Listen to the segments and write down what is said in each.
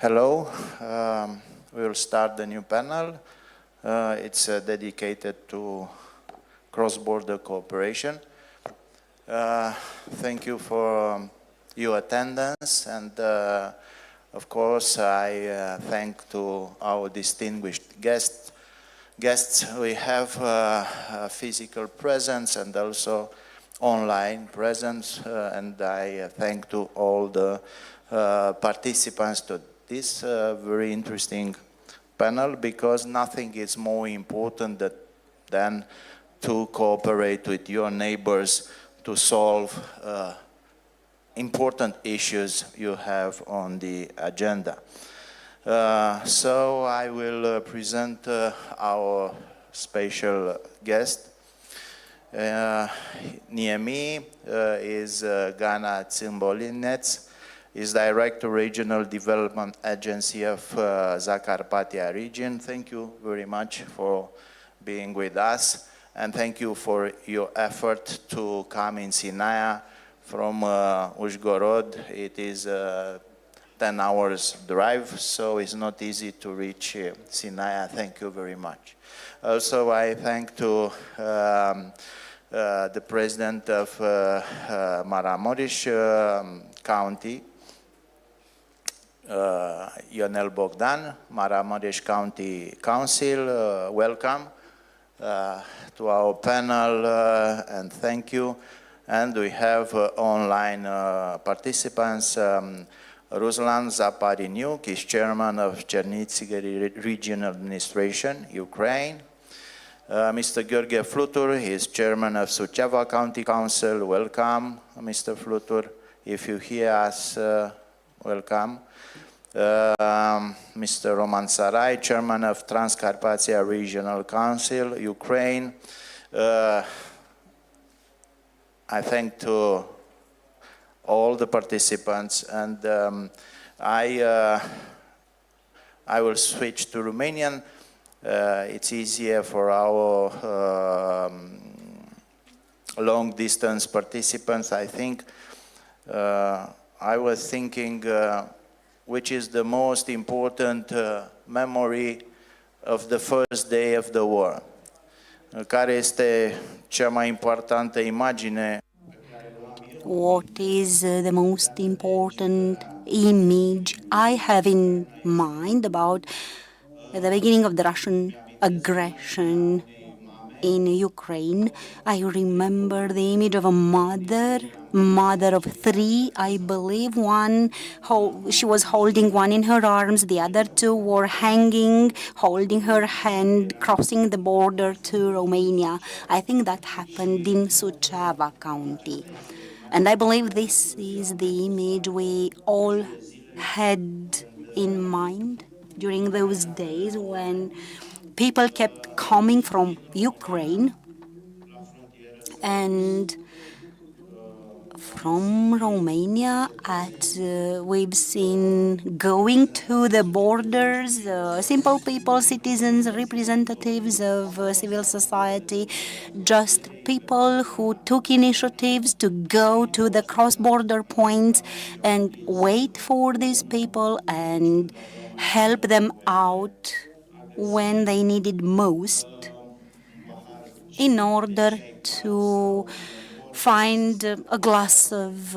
Hello, we will start the new panel. It's dedicated to cross-border cooperation. Thank you for your attendance, and of course I thank to our distinguished guests. We have a physical presence and also online presence, and I thank to all the participants to this very interesting panel, because nothing is more important than to cooperate with your neighbors to solve important issues you have on the agenda. So I will present our special guest. Niemi is Ganna TSIMBOLYNETS, is Director Regional Development Agency of Zakarpathia region. Thank you very much for being with us, and thank you for your effort to come in Sinaia from Uzhgorod. It is 10 hours drive, so it's not easy to reach Sinaia. Thank you very much. Also, I thank to the President of Maramures County, Ionel BOGDAN, Maramures County Council. Welcome to our panel, and thank you. And we have online participants. Ruslan ZAPARANYUK is Chairman of Chernivtsi Regional Administration, Ukraine. Mr. Gheorghe FLUTUR is Chairman of Suceava County Council. Welcome, Mr. FLUTUR. If you hear us, welcome. Mr. Roman Sarai, Chairman of Transcarpathia Regional Council, Ukraine. I thank to all the participants, and I will switch to Romanian. It's easier for our long-distance participants, I think. I was thinking which is the most important memory of the first day of the war. Care este cea mai importantă imagine? What is the most important image I have in mind about the beginning of the Russian aggression in Ukraine? I remember the image of a mother of three, I believe. She was holding one in her arms, the other two were hanging, holding her hand, crossing the border to Romania. I think that happened in Suceava County. And I believe this is the image we all had in mind during those days when people kept coming from Ukraine and from Romania. We've seen going to the borders, simple people, citizens, representatives of civil society, just people who took initiatives to go to the cross-border points and wait for these people and help them out when they needed most, in order to find a glass of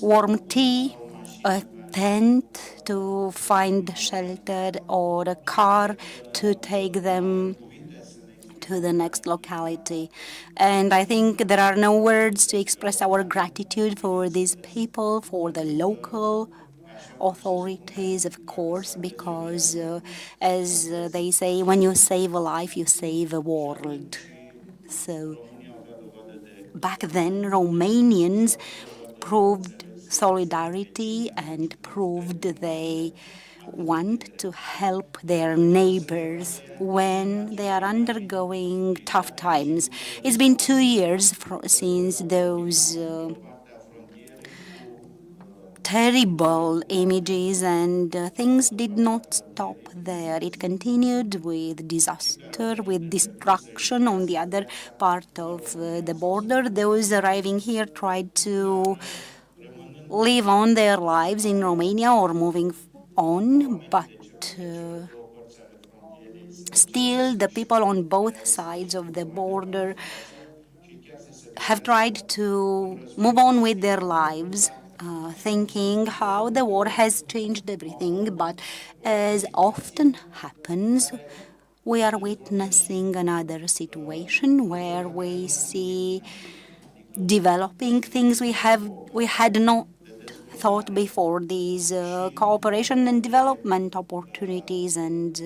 warm tea, a tent to find shelter, or a car to take them to the next locality. And I think there are no words to express our gratitude for these people, for the local authorities, of course, because as they say, when you save a life, you save a world. So back then, Romanians proved solidarity and proved they want to help their neighbors when they are undergoing tough times. It's been 2 years since those terrible images, and things did not stop there. It continued with disaster, with destruction on the other part of the border. Those arriving here tried to live on their lives in Romania or moving on, but still the people on both sides of the border have tried to move on with their lives, thinking how the war has changed everything. But as often happens, we are witnessing another situation where we see developing things we had not thought before, these cooperation and development opportunities and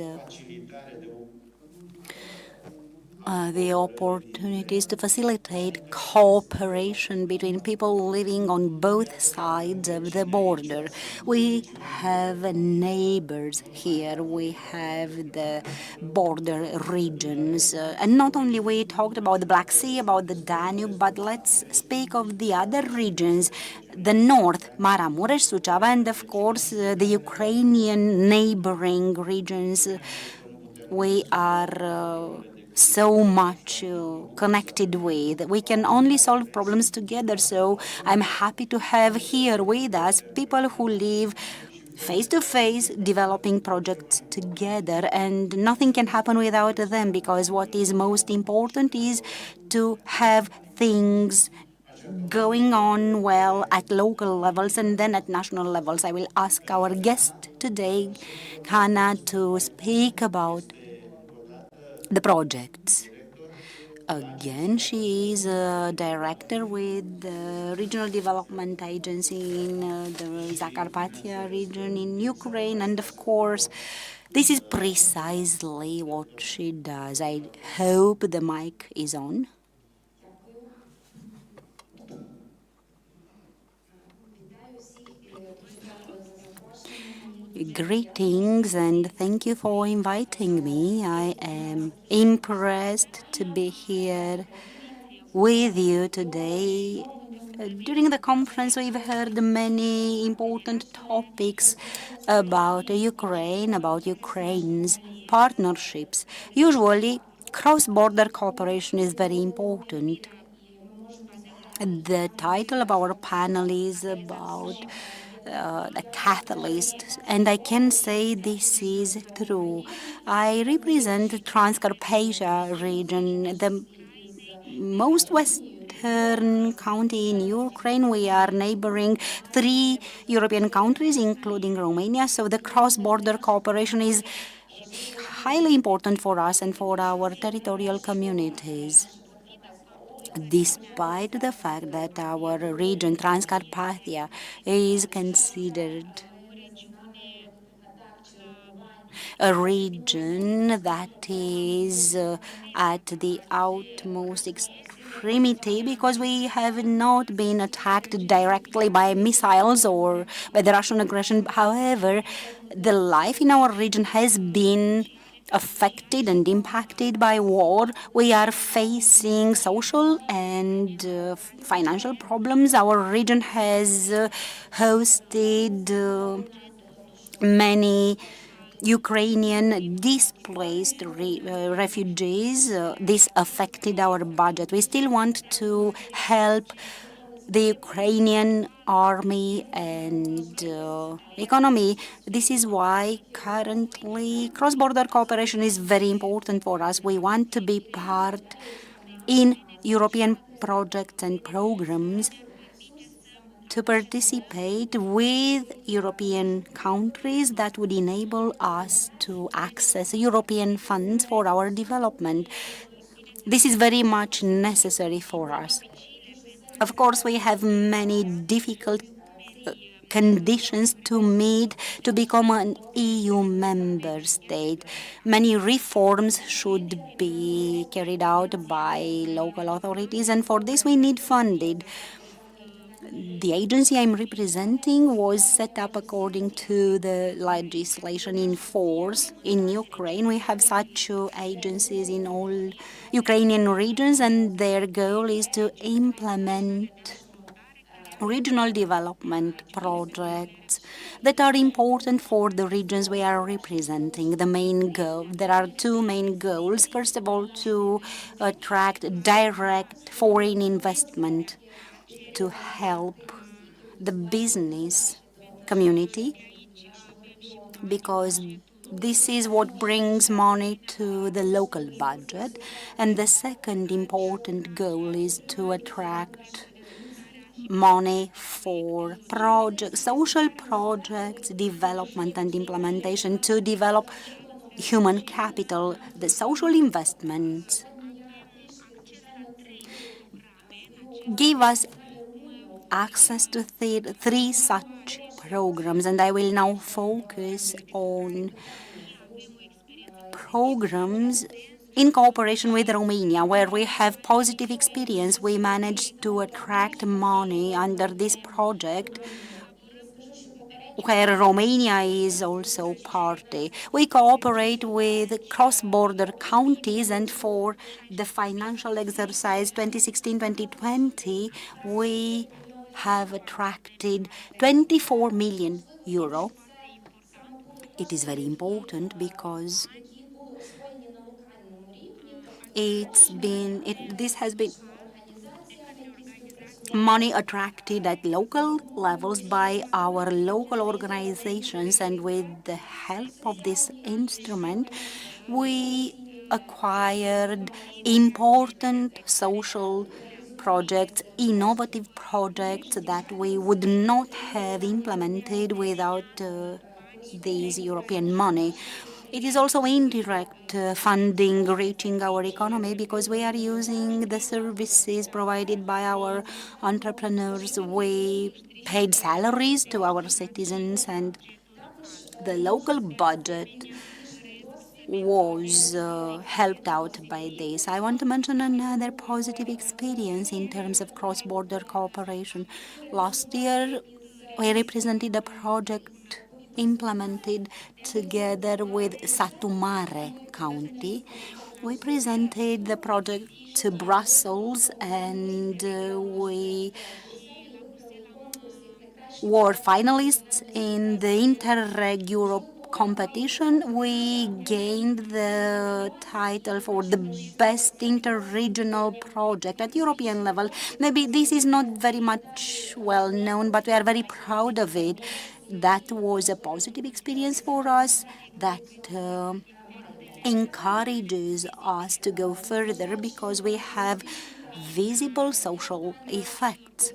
the opportunities to facilitate cooperation between people living on both sides of the border. We have neighbors here, we have the border regions, and not only we talked about the Black Sea, about the Danube, but let's speak of the other regions, the north, Maramures, Suceava, and of course the Ukrainian neighboring regions. We are so much connected with. We can only solve problems together, so I'm happy to have here with us people who live face to face, developing projects together, and nothing can happen without them, because what is most important is to have things going on well at local levels and then at national levels. I will ask our guest today, Ganna, to speak about the projects. Again, she is a director with the Regional Development Agency in the Zakarpattia region in Ukraine, and of course, this is precisely what she does. I hope the mic is on. Greetings and thank you for inviting me. I am impressed to be here with you today. During the conference, we've heard many important topics about Ukraine, about Ukraine's partnerships. Usually, cross-border cooperation is very important. The title of our panel is about the catalyst, and I can say this is true. I represent the Transcarpathia region, the most western county in Ukraine. We are neighboring 3 European countries, including Romania, so the cross-border cooperation is highly important for us and for our territorial communities. Despite the fact that our region, Transcarpathia, is considered a region that is at the utmost extremity, because we have not been attacked directly by missiles or by the Russian aggression. However, the life in our region has been affected and impacted by war. We are facing social and financial problems. Our region has hosted many Ukrainian displaced refugees. This affected our budget. We still want to help the Ukrainian army and economy. This is why currently cross-border cooperation is very important for us. We want to be part in European projects and programs to participate with European countries that would enable us to access European funds for our development. This is very much necessary for us. Of course, we have many difficult conditions to meet to become an EU member state. Many reforms should be carried out by local authorities, and for this we need funding. The agency I'm representing was set up according to the legislation in force in Ukraine. We have such agencies in all Ukrainian regions, and their goal is to implement regional development projects that are important for the regions we are representing. There are 2 main goals. First of all, to attract direct foreign investment to help the business community because this is what brings money to the local budget. And the second important goal is to attract money for projects, social projects, development and implementation, to develop human capital, the social investments. Give us access to three such programs, and I will now focus on programs in cooperation with Romania, where we have positive experience. We managed to attract money under this project, where Romania is also party. We cooperate with cross-border counties, and for the financial exercise 2016-2020, we have attracted 24 million euro. It is very important because this has been money attracted at local levels by our local organizations, and with the help of this instrument, we acquired important social projects, innovative projects that we would not have implemented without this European money. It is also indirect funding reaching our economy, because we are using the services provided by our entrepreneurs. We paid salaries to our citizens, and the local budget was helped out by this. I want to mention another positive experience in terms of cross-border cooperation. Last year, we represented a project implemented together with Satu Mare County. We presented the project to Brussels, and we were finalists in the Interreg Europe competition. We gained the title for the best interregional project at European level. Maybe this is not very much well known, but we are very proud of it. That was a positive experience for us that encourages us to go further, because we have visible social effects.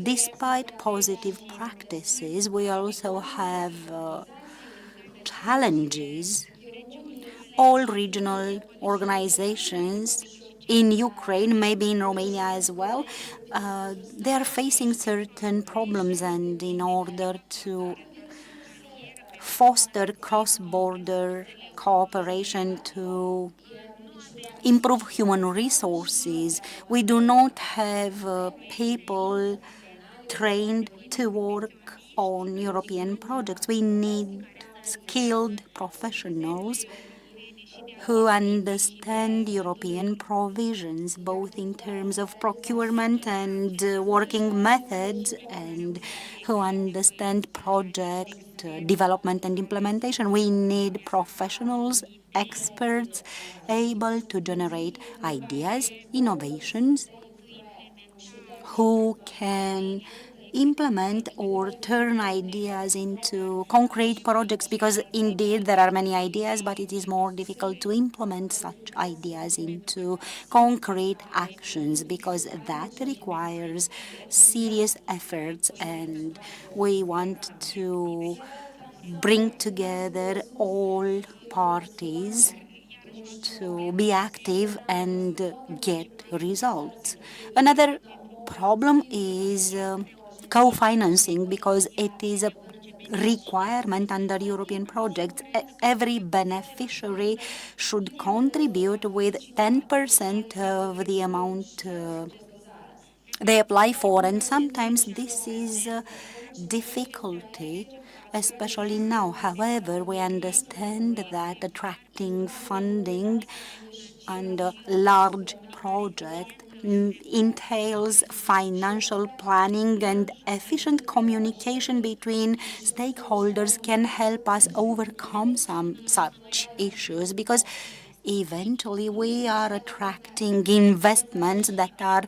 Despite positive practices, we also have challenges. All regional organizations in Ukraine, maybe in Romania as well, they are facing certain problems, and in order to foster cross-border cooperation to improve human resources, we do not have people trained to work on European projects. We need skilled professionals who understand European provisions, both in terms of procurement and working methods, and who understand project development and implementation. We need professionals, experts, able to generate ideas, innovations, who can implement or turn ideas into concrete projects, because indeed there are many ideas, but it is more difficult to implement such ideas into concrete actions, because that requires serious efforts, and we want to bring together all parties to be active and get results. Another problem is co-financing, because it is a requirement under European projects. Every beneficiary should contribute with 10% of the amount they apply for, and sometimes this is a difficulty, especially now. However, we understand that attracting funding and a large project entails financial planning, and efficient communication between stakeholders can help us overcome some such issues, because eventually we are attracting investments that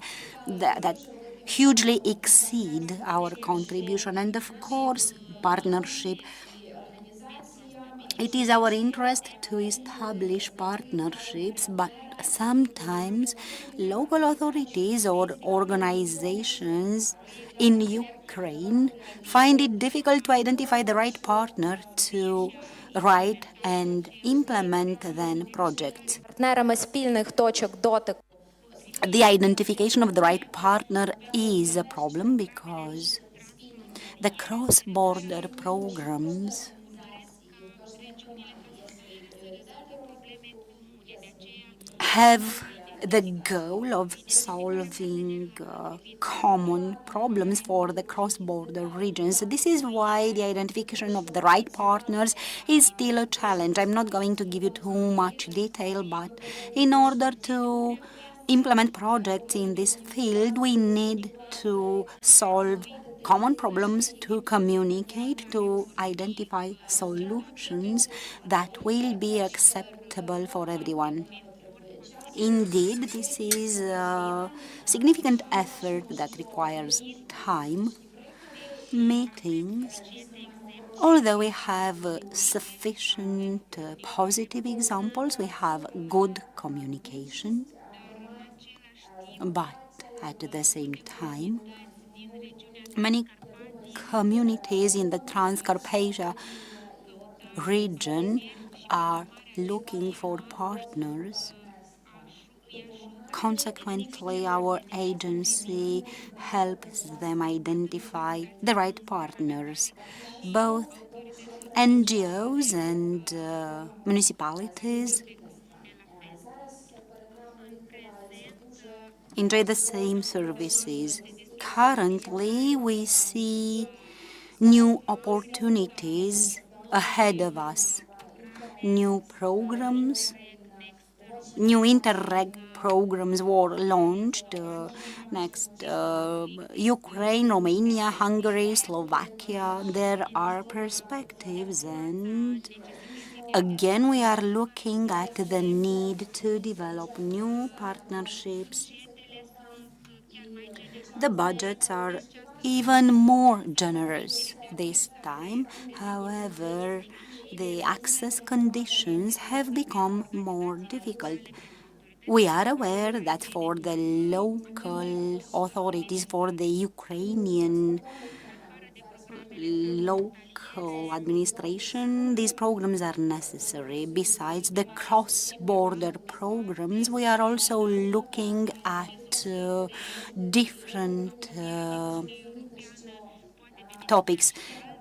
hugely exceed our contribution. And of course, partnership It is our interest to establish partnerships, but sometimes local authorities or organizations in Ukraine find it difficult to identify the right partner to write and implement then projects. Партнерами спільних точок дотику. The identification of the right partner is a problem because the cross-border programs have the goal of solving common problems for the cross-border regions. This is why the identification of the right partners is still a challenge. I'm not going to give you too much detail, but in order to implement projects in this field, we need to solve common problems, to communicate, to identify solutions that will be acceptable for everyone. Indeed, this is a significant effort that requires time, meetings. Although we have sufficient positive examples, we have good communication, but at the same time, many communities in the Transcarpathia region are looking for partners. Consequently, our agency helps them identify the right partners. Both NGOs and municipalities enjoy the same services. Currently, we see new opportunities ahead of us, new programs. New Interreg programs were launched next Ukraine, Romania, Hungary, Slovakia. There are perspectives, and again we are looking at the need to develop new partnerships. The budgets are even more generous this time. However, the access conditions have become more difficult. We are aware that for the local authorities, for the Ukrainian local administration, these programs are necessary. Besides the cross-border programs, we are also looking at different topics.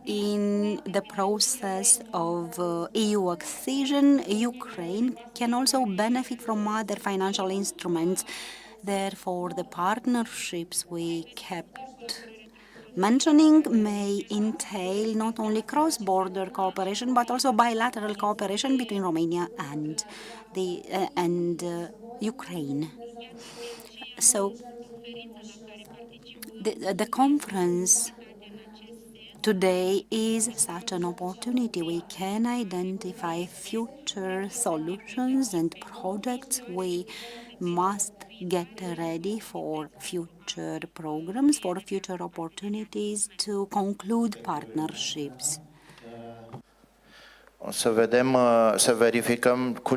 In the process of EU accession, Ukraine can also benefit from other financial instruments. Therefore, the partnerships we kept mentioning may entail not only cross-border cooperation but also bilateral cooperation between Romania and Ukraine. So, the conference today is such an opportunity. We can identify future solutions and projects. We must get ready for future programs, for future opportunities to conclude partnerships. Să verificăm cu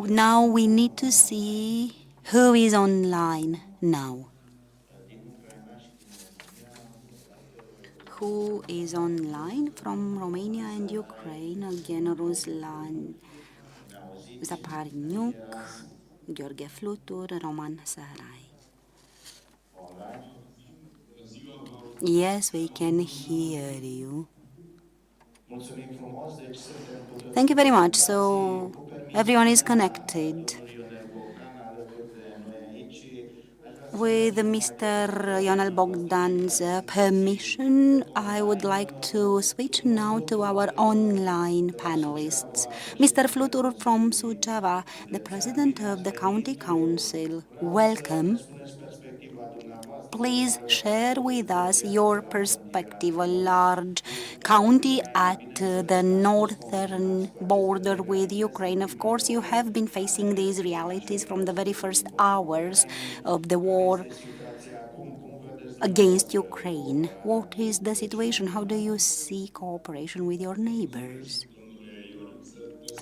Now we need to see who is online now. Who is online from Romania and Ukraine? Again, Ruslan, ZAPARANYUK, Gheorghe FLUTUR, Roman Sarai. Yes, we can hear you. Thank you very much. So everyone is connected. With Mr. Ionel BOGDAN's permission, I would like to switch now to our online panelists. Mr. FLUTUR from Suceava, the President of the County Council, welcome. Please share with us your perspective, a large county at the northern border with Ukraine. Of course, you have been facing these realities from the very first hours of the war against Ukraine. What is the situation? How do you see cooperation with your neighbors?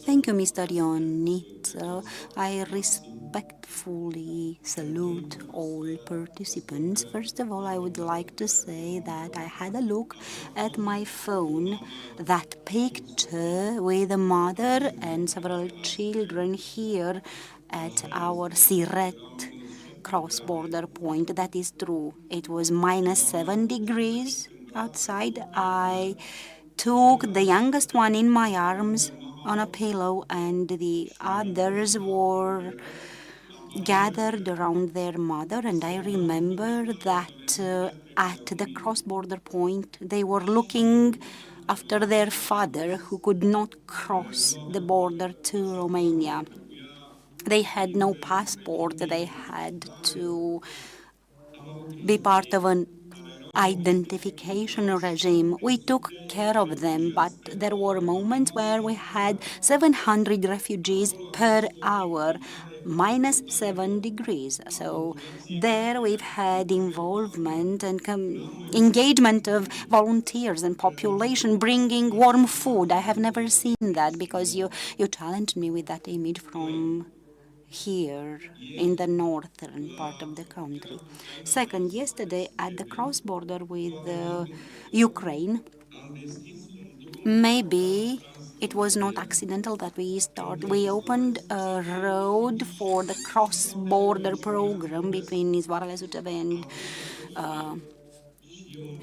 Thank you, Mr. Ionel. I respectfully salute all participants. First of all, I would like to say that I had a look at my phone. That picture with the mother and several children here at our Siret cross-border point. That is true. It was -7 degrees outside. I took the youngest one in my arms on a pillow, and the others were gathered around their mother. And I remember that at the cross-border point, they were looking after their father, who could not cross the border to Romania. They had no passport. They had to be part of an identification regime. We took care of them, but there were moments where we had 700 refugees per hour, -7 degrees. So there we've had involvement and engagement of volunteers and population bringing warm food. I have never seen that, because you challenged me with that image from here in the northern part of the country. Second, yesterday at the cross border with Ukraine, maybe it was not accidental that we opened a road for the cross border program between Izvoarele, Suceava and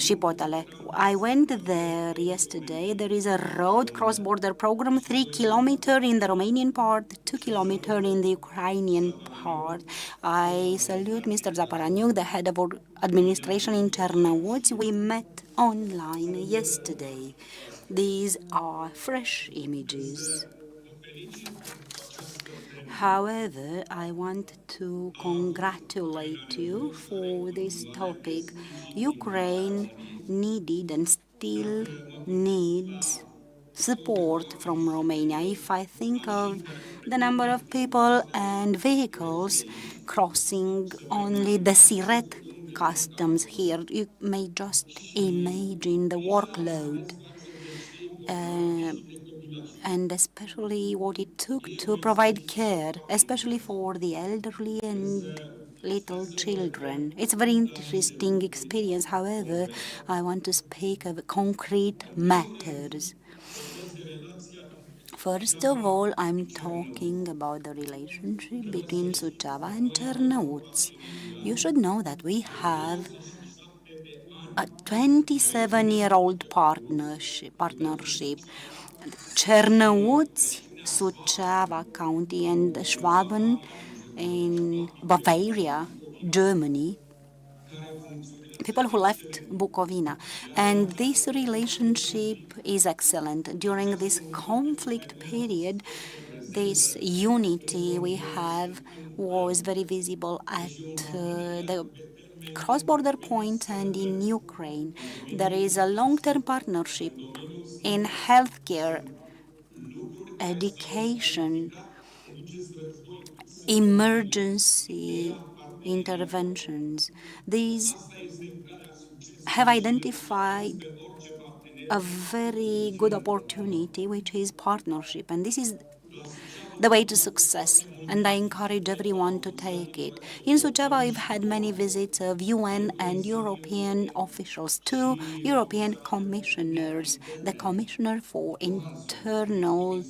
Șipotele. I went there yesterday. There is a road cross-border program, 3 kilometers in the Romanian part, 2 kilometers in the Ukrainian part. I salute Mr. ZAPARANYUK, the head of administration in Chernivtsi. We met online yesterday. These are fresh images. However, I want to congratulate you for this topic. Ukraine needed and still needs support from Romania. If I think of the number of people and vehicles crossing only the Siret customs here, you may just imagine the workload. And especially what it took to provide care, especially for the elderly and little children. It's a very interesting experience. However, I want to speak of concrete matters. First of all, I'm talking about the relationship between Suceava and Chernivtsi. You should know that we have a 27-year-old partnership. Chernivtsi, Suceava County, and Schwaben in Bavaria, Germany, people who left Bukovina. And this relationship is excellent. During this conflict period, this unity we have was very visible at the cross-border point and in Ukraine. There is a long-term partnership in healthcare, education, emergency interventions. These have identified a very good opportunity, which is partnership, and this is the way to success, and I encourage everyone to take it. In Suceava, we've had many visits of UN and European officials, 2 European commissioners, the Commissioner for Internal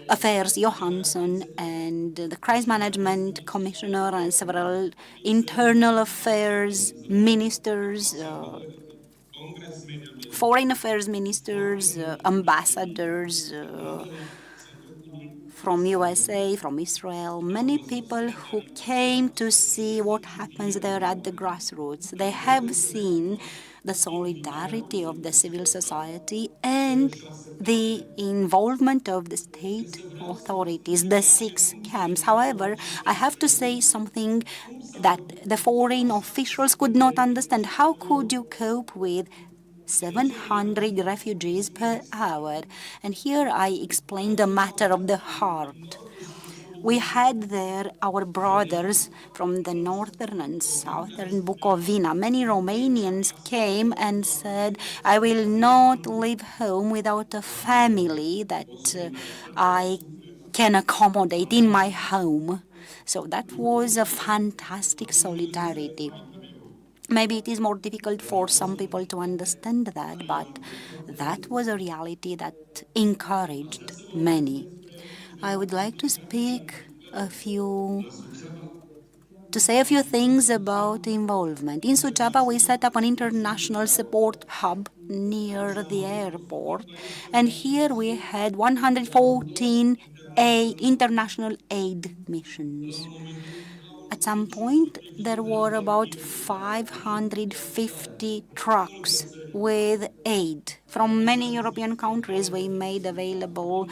Affairs, Johansson, and the Crisis Management Commissioner, and several internal affairs ministers, foreign affairs ministers, ambassadors, from USA, from Israel, many people who came to see what happens there at the grassroots. They have seen the solidarity of the civil society and the involvement of the state authorities, the 6 camps. However, I have to say something that the foreign officials could not understand. How could you cope with 700 refugees per hour? And here I explain the matter of the heart. We had there our brothers from the northern and southern Bukovina. Many Romanians came and said, I will not leave home without a family that I can accommodate in my home. So that was a fantastic solidarity. Maybe it is more difficult for some people to understand that, but that was a reality that encouraged many. I would like to say a few things about involvement. In Suceava, we set up an international support hub near the airport, and here we had 114 international aid missions. At some point, there were about 550 trucks with aid from many European countries. We made available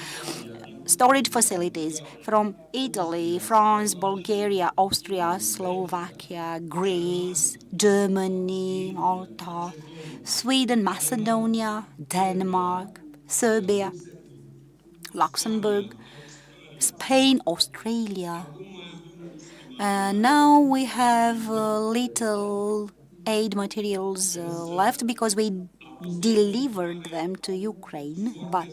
storage facilities from Italy, France, Bulgaria, Austria, Slovakia, Greece, Germany, Malta, Sweden, Macedonia, Denmark, Serbia, Luxembourg, Spain, Australia. Now we have little aid materials left because we delivered them to Ukraine, but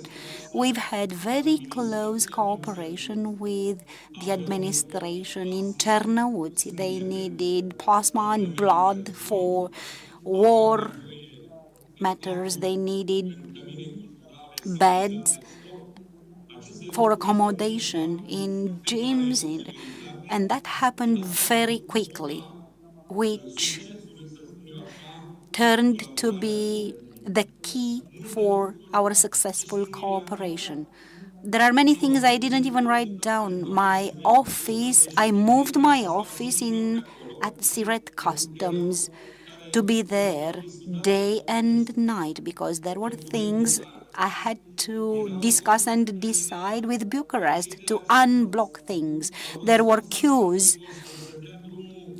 we've had very close cooperation with the administration in Chernivtsi. They needed plasma and blood for war matters. They needed beds for accommodation in gyms, and that happened very quickly, which turned to be the key for our successful cooperation. There are many things I didn't even write down. My office, I moved my office at Siret Customs to be there day and night because there were things I had to discuss and decide with Bucharest to unblock things. There were queues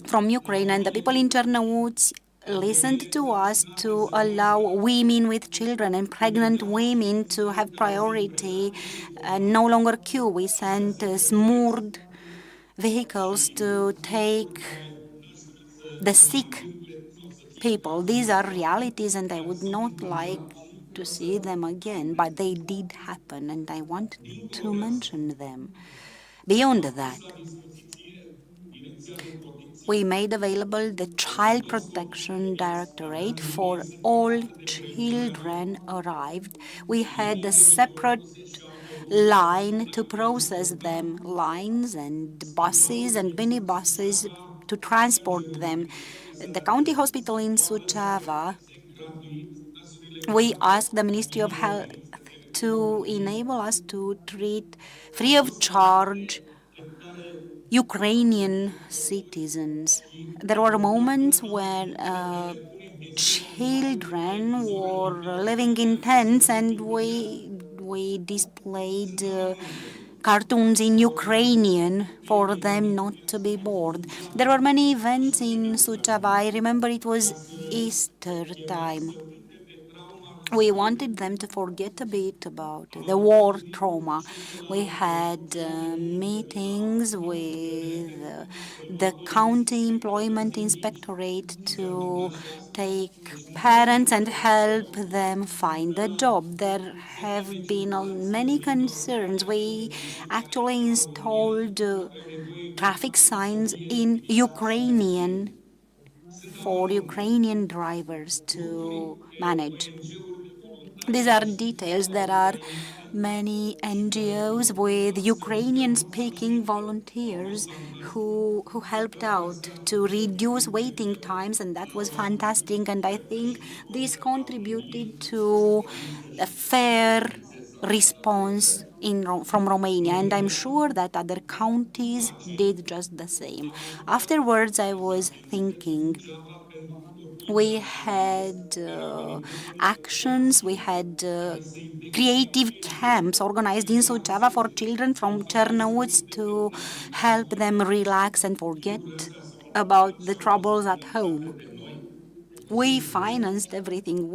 from Ukraine, and the people in Chernivtsi listened to us to allow women with children and pregnant women to have priority and no longer queue. We sent smoored vehicles to take the sick people. These are realities, and I would not like to see them again, but they did happen, and I want to mention them. Beyond that, we made available the Child Protection Directorate for all children arrived. We had a separate line to process them, lines and buses and minibuses to transport them. The county hospital in Suceava, we asked the Ministry of Health to enable us to treat free of charge Ukrainian citizens. There were moments when children were living in tents, and we displayed cartoons in Ukrainian for them not to be bored. There were many events in Suceava. I remember it was Easter time. We wanted them to forget a bit about the war trauma. We had meetings with the county employment inspectorate to take parents and help them find a job. There have been many concerns. We actually installed traffic signs in Ukrainian for Ukrainian drivers to manage. These are details. There are many NGOs with Ukrainian-speaking volunteers who helped out to reduce waiting times, and that was fantastic. And I think this contributed to a fair response from Romania, and I'm sure that other counties did just the same. Afterwards, I was thinking, we had actions, we had creative camps organized in Suceava for children from Chernivtsi to help them relax and forget about the troubles at home. We financed everything,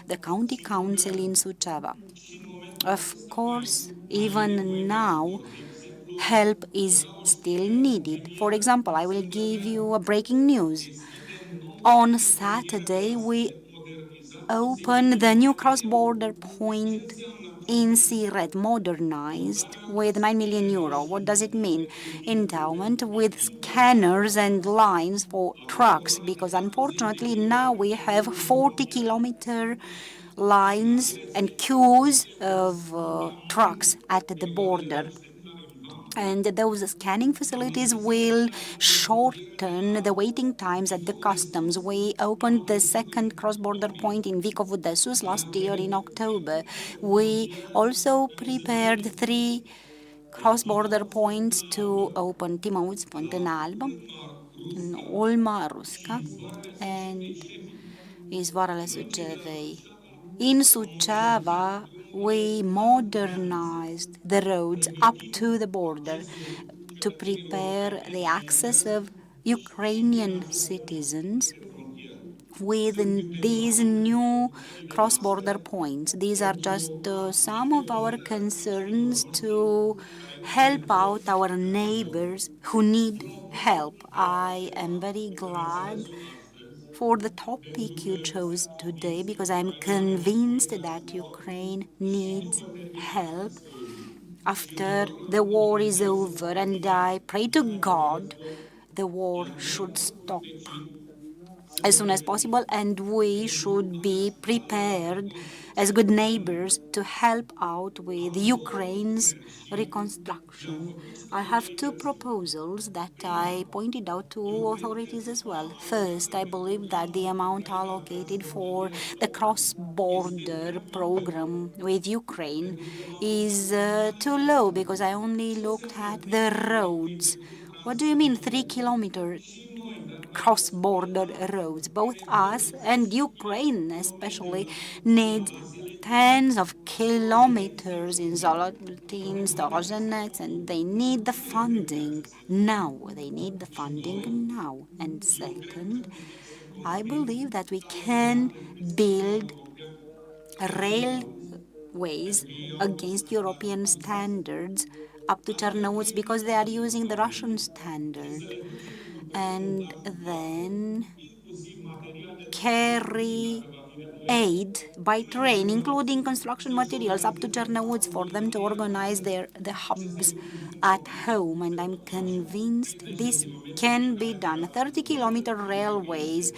the county council in Suceava. Of course, even now, help is still needed. For example, I will give you a breaking news. On Saturday, we opened the new cross-border point in Siret, modernized with 9 million euro. What does it mean? Endowment with scanners and lines for trucks, because unfortunately now we have 40-kilometer lines and queues of trucks at the border. And those scanning facilities will shorten the waiting times at the customs. We opened the second cross-border point in Vicovul de Sus last year in October. We also prepared 3 cross-border points to open Timăuți, Fântâna Albă, in Olma, Rusca, and Izvoarele Suceavei. In Suceava, we modernized the roads up to the border to prepare the access of Ukrainian citizens with these new cross-border points. These are just some of our concerns to help out our neighbors who need help. I am very glad for the topic you chose today, because I'm convinced that Ukraine needs help after the war is over, and I pray to God the war should stop as soon as possible, and we should be prepared as good neighbors to help out with Ukraine's reconstruction. I have 2 proposals that I pointed out to authorities as well. First, I believe that the amount allocated for the cross-border program with Ukraine is too low, because I only looked at the roads. What do you mean 3 kilometers? Cross-border roads. Both us and Ukraine especially need tens of kilometers in Zolotin, Storozhenets, and they need the funding now. They need the funding now. And second, I believe that we can build railways against European standards up to Chernivtsi, because they are using the Russian standard. And then carry aid by train, including construction materials, up to Chernivtsi for them to organize the hubs at home. And I'm convinced this can be done. 30-kilometer railways,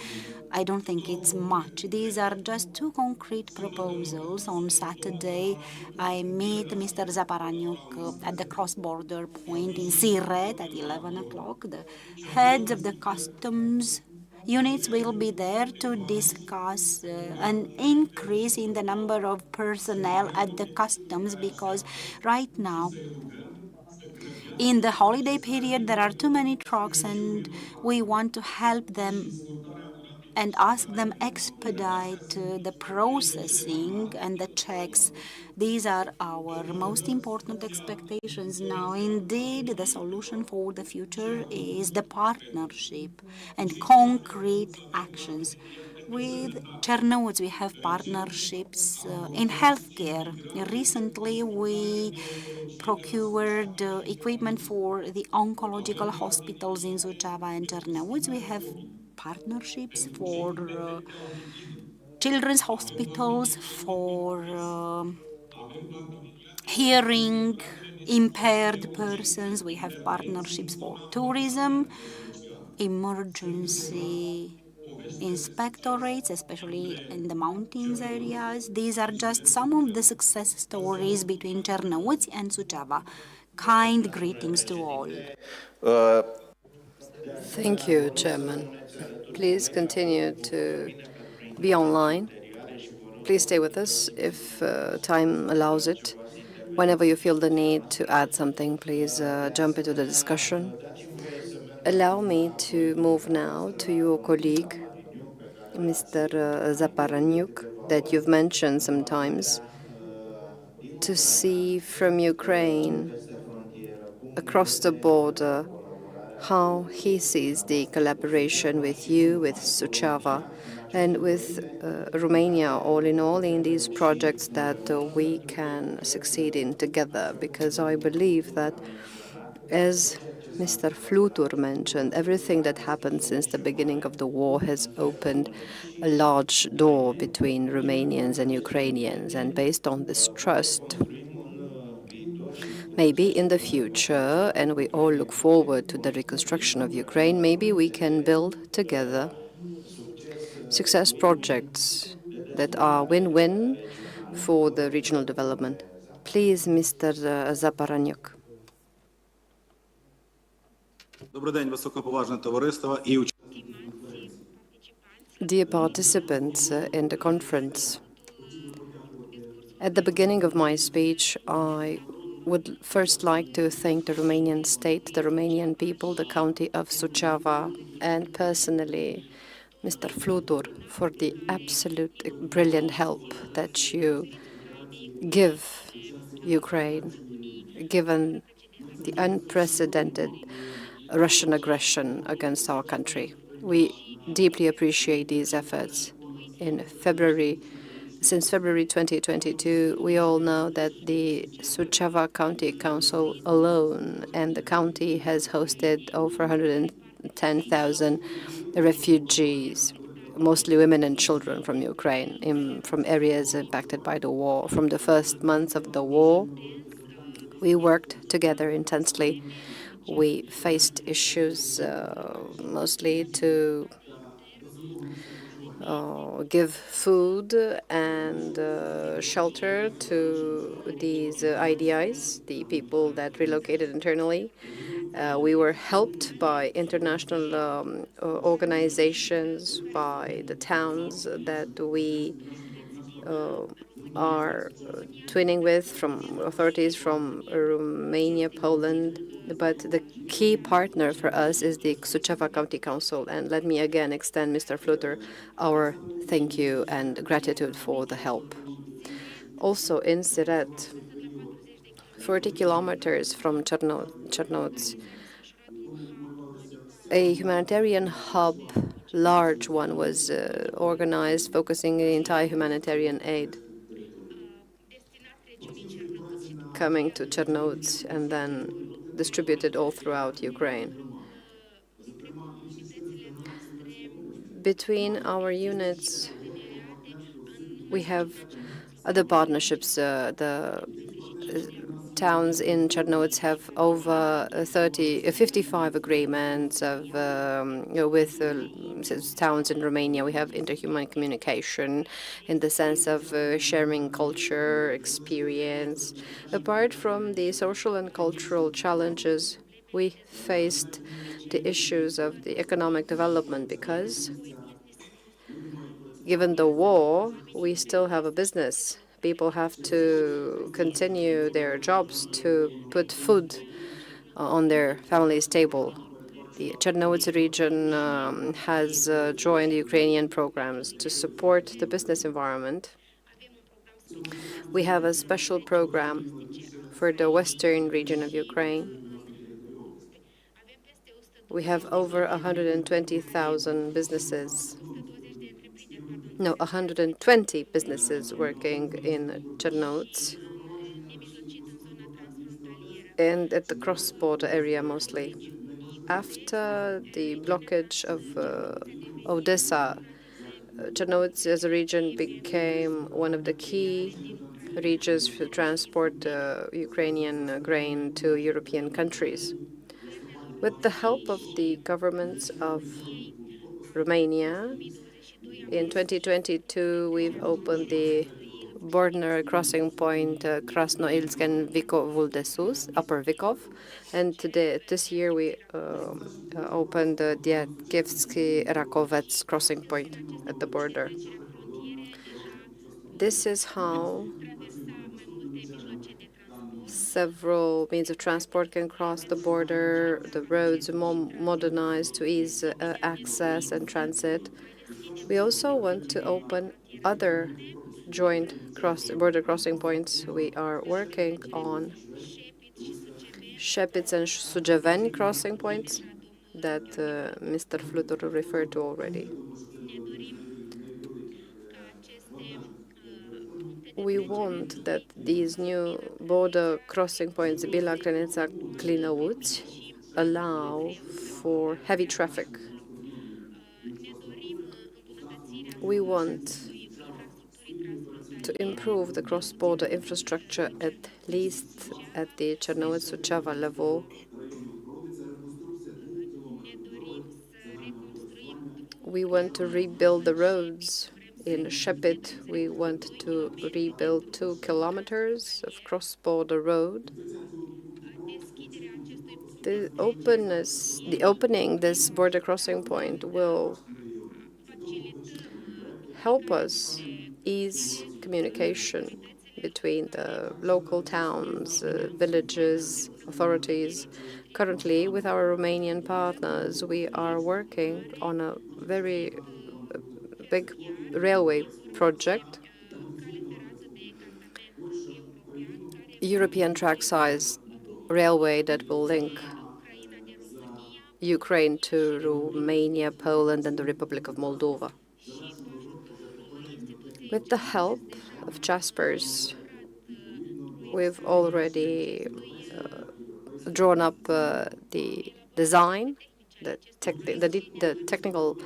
I don't think it's much. These are just 2 concrete proposals. On Saturday, I meet Mr. ZAPARANYUK at the cross-border point in Siret at 11 o'clock. The heads of the customs units will be there to discuss an increase in the number of personnel at the customs, because right now, in the holiday period, there are too many trucks, and we want to help them and ask them expedite the processing and the checks. These are our most important expectations now. Indeed, the solution for the future is the partnership and concrete actions. With Chernivtsi, we have partnerships in healthcare. Recently, we procured equipment for the oncological hospitals in Suceava and Chernivtsi. We have partnerships for children's hospitals, for hearing impaired persons. We have partnerships for tourism, emergency inspectorates, especially in the mountains areas. These are just some of the success stories between Chernivtsi and Suceava. Kind greetings to all. Thank you, Chairman. Please continue to be online. Please stay with us if time allows it. Whenever you feel the need to add something, please jump into the discussion. Allow me to move now to your colleague, Mr. ZAPARANYUK, that you've mentioned sometimes, to see from Ukraine across the border how he sees the collaboration with you, with Suceava, and with Romania, all in all, in these projects that we can succeed in together, because I believe that As Mr. FLUTUR mentioned, everything that happened since the beginning of the war has opened a large door between Romanians and Ukrainians, and based on this trust, maybe in the future, and we all look forward to the reconstruction of Ukraine, maybe we can build together success projects that are win-win for the regional development. Please, Mr. ZAPARANYUK. Добрий день, високоповажне товариство. Dear participants in the conference, at the beginning of my speech, I would first like to thank the Romanian state, the Romanian people, the county of Suceava, and personally Mr. FLUTUR for the absolute brilliant help that you give Ukraine, given the unprecedented Russian aggression against our country. We deeply appreciate these efforts. Since February 2022, we all know that the Suceava County Council alone and the county has hosted over 110,000 refugees, mostly women and children from Ukraine, from areas impacted by the war. From the first months of the war, we worked together intensely. We faced issues mostly to give food and shelter to these IDIs, the people that relocated internally. We were helped by international organizations, by the towns that we are twinning with, from authorities from Romania, Poland. But the key partner for us is the Suceava County Council. And let me again extend, Mr. FLUTUR, our thank you and gratitude for the help. Also in Siret, 40 kilometers from Chernivtsi, a humanitarian hub, large one, was organized, focusing the entire humanitarian aid coming to Chernivtsi and then distributed all throughout Ukraine. Between our units, we have other partnerships. The towns in Chernivtsi have over 55 agreements with towns in Romania. We have interhuman communication in the sense of sharing culture, experience. Apart from the social and cultural challenges, we faced the issues of the economic development because, given the war, we still have a business. People have to continue their jobs to put food on their family's table. The Chernivtsi region has joined the Ukrainian programs to support the business environment. We have a special program for the western region of Ukraine. We have over 120,000 businesses. No, 120 businesses working in Chernivtsi and at the cross-border area mostly. After the blockage of Odesa, Chernivtsi as a region became one of the key regions to transport Ukrainian grain to European countries. With the help of the governments of Romania, in 2022, we've opened the border crossing point Krasnoilsk and Vicovul de Sus, Upper Vikov. And this year, we opened the Diatkivsky-Rakovets crossing point at the border. This is how several means of transport can cross the border, the roads are more modernized to ease access and transit. We also want to open other joint border crossing points. We are working on Shepits and Sujeveni crossing points that Mr. FLUTUR referred to already. We want that these new border crossing points, Bila, Crenetza, Clinăuți, allow for heavy traffic. We want to improve the cross-border infrastructure at least at the Chernivtsi-Suceava level. We want to rebuild the roads in Shepit. We want to rebuild 2 kilometers of cross-border road. The opening this border crossing point will help us ease communication between the local towns, villages, authorities. Currently, with our Romanian partners, we are working on a very big railway project, European track-size railway that will link Ukraine to Romania, Poland, and the Republic of Moldova. With the help of Jaspers, we've already drawn up the design, the technical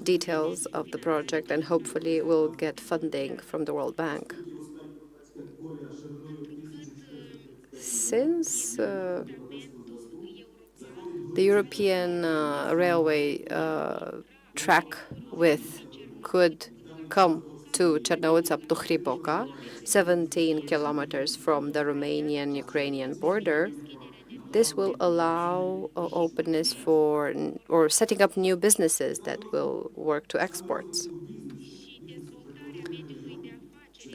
details of the project, and hopefully we'll get funding from the World Bank. Since the European railway track width could come to Chernivtsi up to Hriboka, 17 kilometers from the Romanian-Ukrainian border, this will allow openness for or setting up new businesses that will work to exports.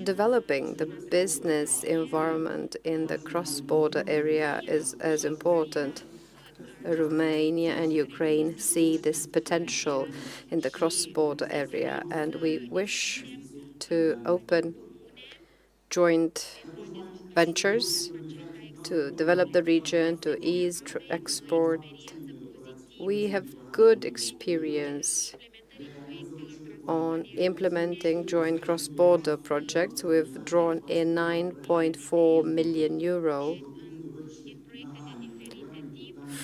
Developing the business environment in the cross-border area is as important. Romania and Ukraine see this potential in the cross-border area, and we wish to open joint ventures to develop the region, to ease export. We have good experience on implementing joint cross-border projects. We've drawn in 9.4 million euro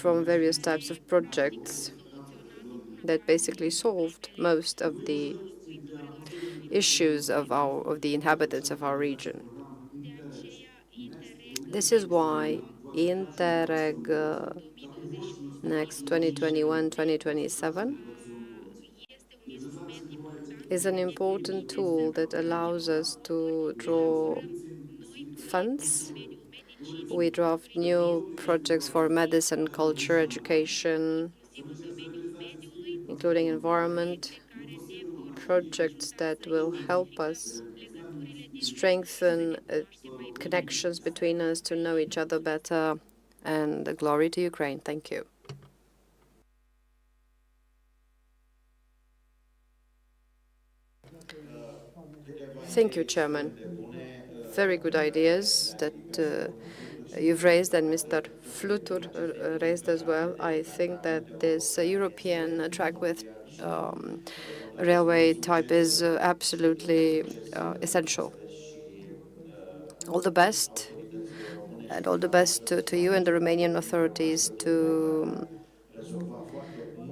from various types of projects that basically solved most of the issues of the inhabitants of our region. This is why Interreg next 2021-2027 is an important tool that allows us to draw funds. We draft new projects for medicine, culture, education, including environment, projects that will help us strengthen connections between us to know each other better, and glory to Ukraine. Thank you. Thank you, Chairman. Very good ideas that you've raised, and Mr. FLUTUR raised as well. I think that this European track with railway type is absolutely essential. All the best, and all the best to you and the Romanian authorities to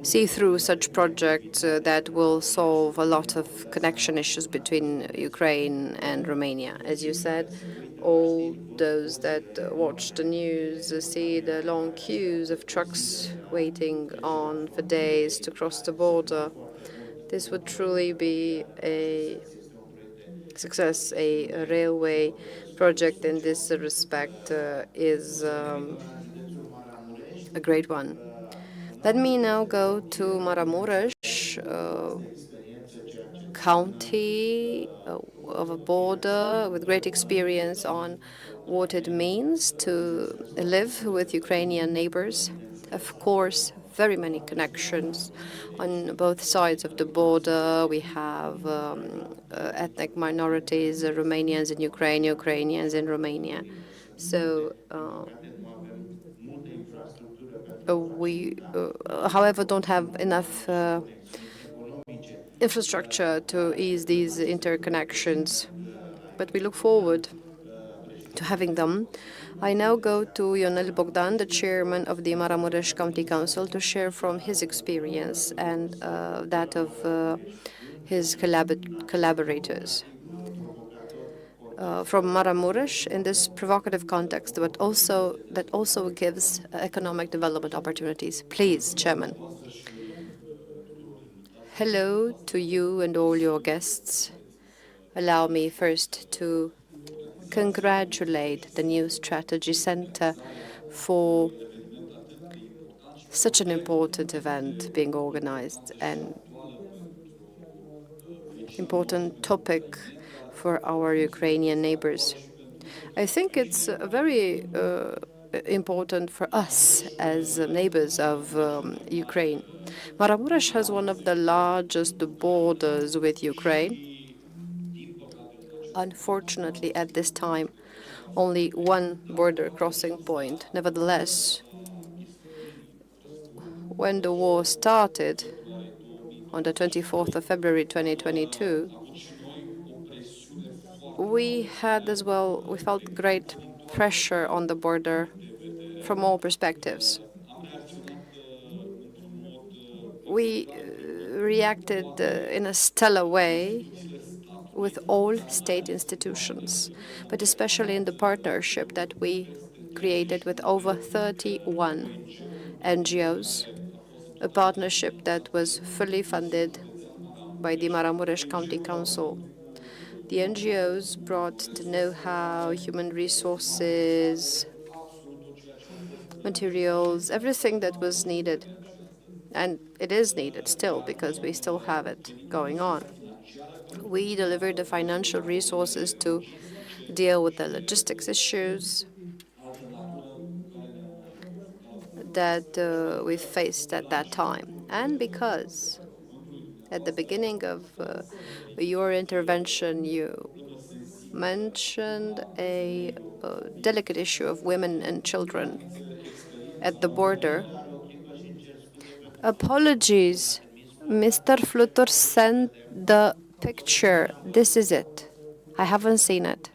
see through such projects that will solve a lot of connection issues between Ukraine and Romania. As you said, all those that watch the news see the long queues of trucks waiting on for days to cross the border. This would truly be a success. A railway project in this respect is a great one. Let me now go to Maramures, county of a border with great experience on what it means to live with Ukrainian neighbors. Of course, very many connections on both sides of the border. We have ethnic minorities, Romanians in Ukraine, Ukrainians in Romania. So we, however, don't have enough infrastructure to ease these interconnections. but we look forward to having them. I now go to Ionel BOGDAN, the chairman of the Maramures County Council, to share from his experience and that of his collaborators. From Maramures in this provocative context, but that also gives economic development opportunities. Please, Chairman. Hello to you and all your guests. Allow me first to congratulate the new Strategy Center for such an important event being organized, and important topic for our Ukrainian neighbors. I think it's very important for us as neighbors of Ukraine. Maramures has one of the largest borders with Ukraine. Unfortunately, at this time, only one border crossing point. Nevertheless, when the war started on the 24th of February 2022, we felt great pressure on the border from all perspectives. We reacted in a stellar way with all state institutions, but especially in the partnership that we created with over 31 NGOs, a partnership that was fully funded by the Maramures County Council. The NGOs brought the know-how, human resources, materials, everything that was needed. And it is needed still, because we still have it going on. We delivered the financial resources to deal with the logistics issues that we faced at that time. And because at the beginning of your intervention, you mentioned a delicate issue of women and children at the border. Apologies, Mr. FLUTUR sent the picture. This is it. I haven't seen it.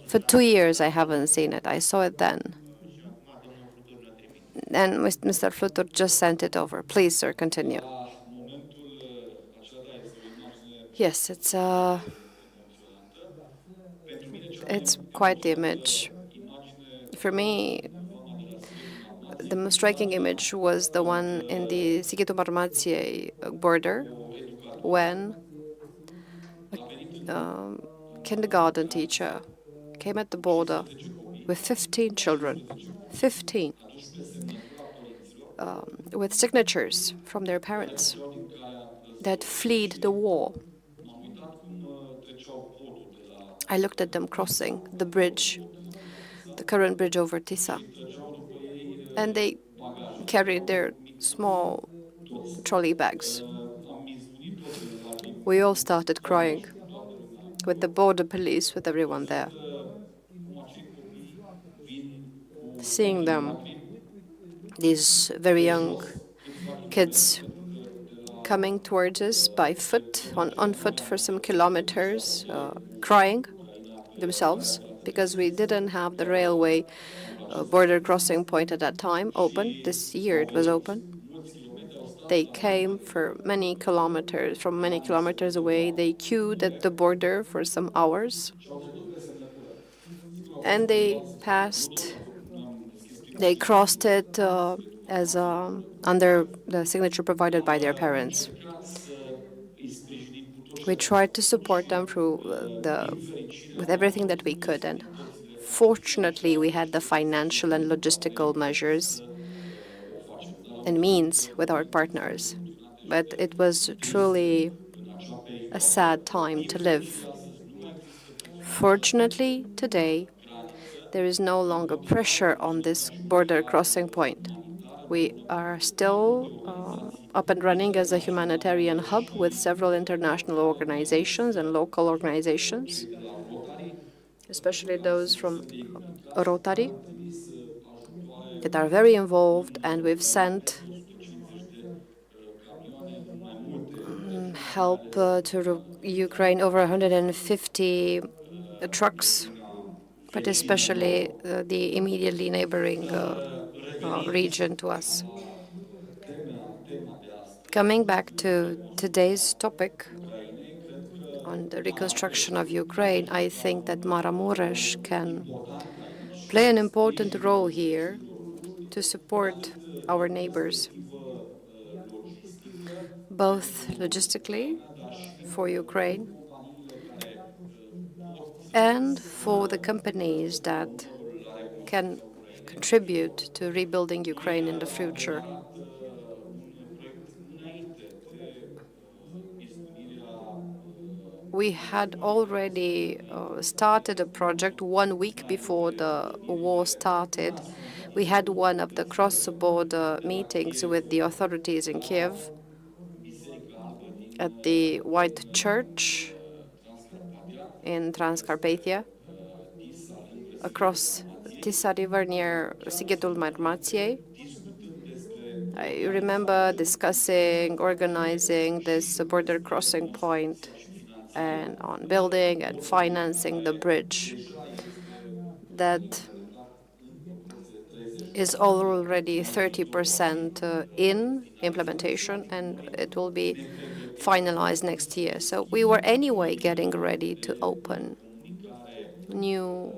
For 2 years, I haven't seen it. I saw it then. And Mr. FLUTUR just sent it over. Please, sir, continue. Yes, it's quite the image. For me, the most striking image was the one in the Sighetu-Marmației border, when a kindergarten teacher came at the border with 15 children, 15, with signatures from their parents that fled the war. I looked at them crossing the bridge, the current bridge over Odesa, and they carried their small trolley bags. We all started crying, with the border police, with everyone there. Seeing them, these very young kids coming towards us by foot, on foot for some kilometers, crying themselves, because we didn't have the railway border crossing point at that time open. This year it was open. They came for many kilometers, from many kilometers away. They queued at the border for some hours. And they crossed it as under the signature provided by their parents. We tried to support them through with everything that we could, and fortunately we had the financial and logistical measures and means with our partners. But it was truly a sad time to live. Fortunately, today, there is no longer pressure on this border crossing point. We are still up and running as a humanitarian hub with several international organizations and local organizations, especially those from Rotary, that are very involved, and we've sent help to Ukraine, over 150 trucks, but especially the immediately neighboring region to us. Coming back to today's topic on the reconstruction of Ukraine, I think that Maramures can play an important role here to support our neighbors, both logistically for Ukraine and for the companies that can contribute to rebuilding Ukraine in the future. We had already started a project 1 week before the war started. We had one of the cross-border meetings with the authorities in Kiev at the White Church in Transcarpathia, across Tisa River near Sighetul Marmației. I remember discussing, organizing this border crossing point and on building and financing the bridge that is already 30% in implementation, and it will be finalized next year. So we were anyway getting ready to open new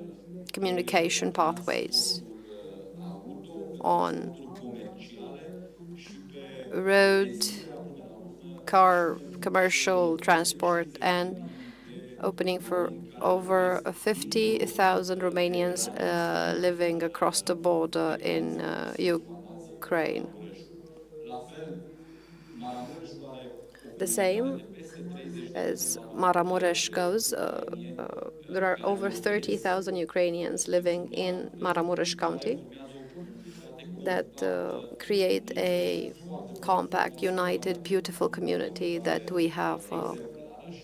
communication pathways on road, car, commercial transport, and opening for over 50,000 Romanians living across the border in Ukraine. The same as Maramures goes, there are over 30,000 Ukrainians living in Maramures County that create a compact, united, beautiful community that we have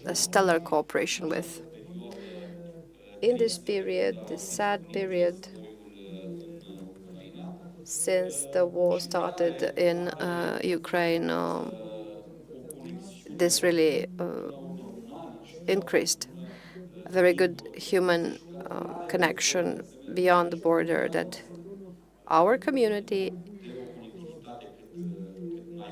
a stellar cooperation with. In this period, this sad period, since the war started in Ukraine, this really increased a very good human connection beyond the border, that our community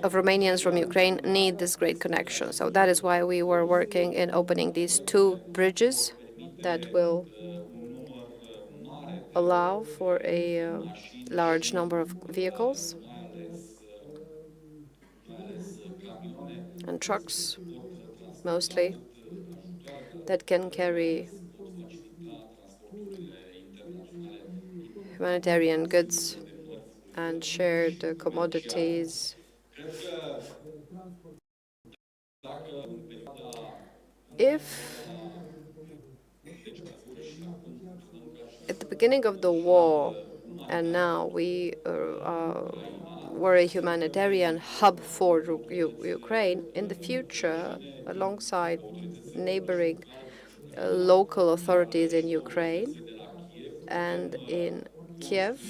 of Romanians from Ukraine need this great connection. So that is why we were working in opening these 2 bridges that will allow for a large number of vehicles and trucks, mostly, that can carry humanitarian goods and shared commodities. If at the beginning of the war and now we were a humanitarian hub for Ukraine, in the future, alongside neighboring local authorities in Ukraine and in Kiev,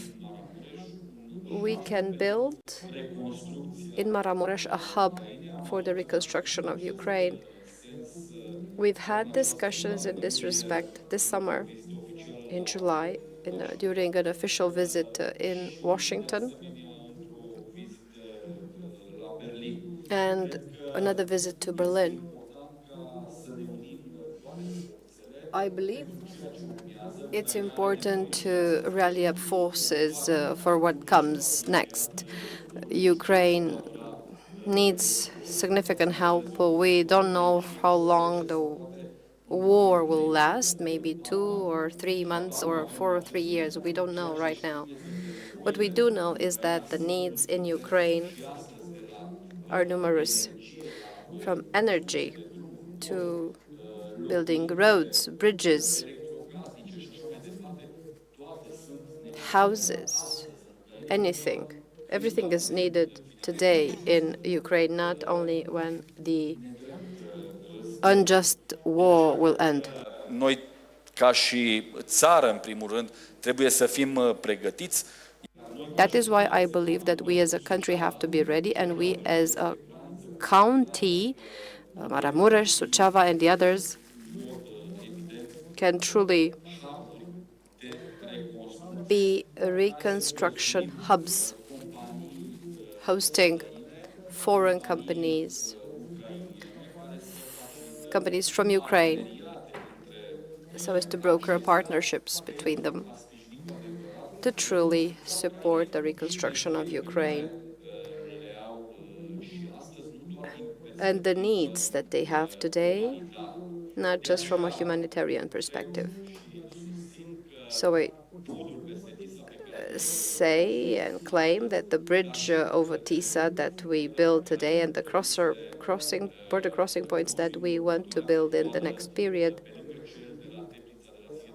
we can build in Maramures a hub for the reconstruction of Ukraine. We've had discussions in this respect this summer, in July, during an official visit in Washington, and another visit to Berlin. I believe it's important to rally up forces for what comes next. Ukraine needs significant help. We don't know how long the war will last, maybe 2 or 3 months or 4 or 3 years. We don't know right now. What we do know is that the needs in Ukraine are numerous, from energy to building roads, bridges, houses, anything. Everything is needed today in Ukraine, not only when the unjust war will end. Noi, ca și țară, în primul rând, trebuie să fim pregătiți. That is why I believe that we as a country have to be ready, and we as a county, Maramures, Suceava, and the others, can truly be reconstruction hubs, hosting foreign companies, companies from Ukraine, so as to broker partnerships between them to truly support the reconstruction of Ukraine and the needs that they have today, not just from a humanitarian perspective. So I say and claim that the bridge over Tisa that we build today and the border crossing points that we want to build in the next period,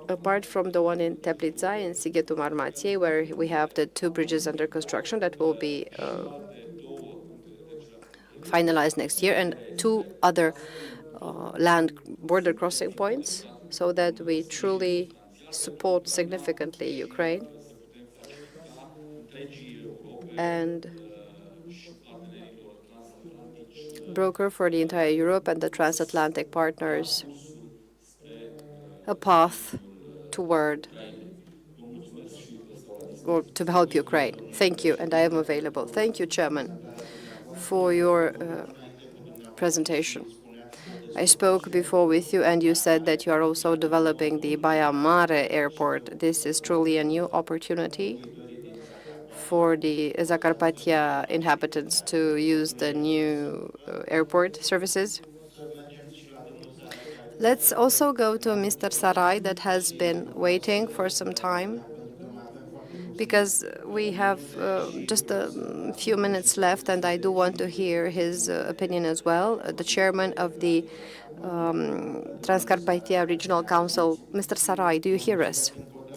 apart from the one in Teplița in Sighetul Marmației, where we have the 2 bridges under construction that will be finalized next year, and 2 other land border crossing points, so that we truly support significantly Ukraine and broker for the entire Europe and the transatlantic partners a path toward or to help Ukraine. Thank you, and I am available. Thank you, Chairman, for your presentation. I spoke before with you, and you said that you are also developing the Baia Mare airport. This is truly a new opportunity for the Zakarpattia inhabitants to use the new airport services. Let's also go to Mr. Sarai that has been waiting for some time, because we have just a few minutes left, and I do want to hear his opinion as well. The chairman of the Transcarpathia Regional Council, Mr. Sarai, do you hear us?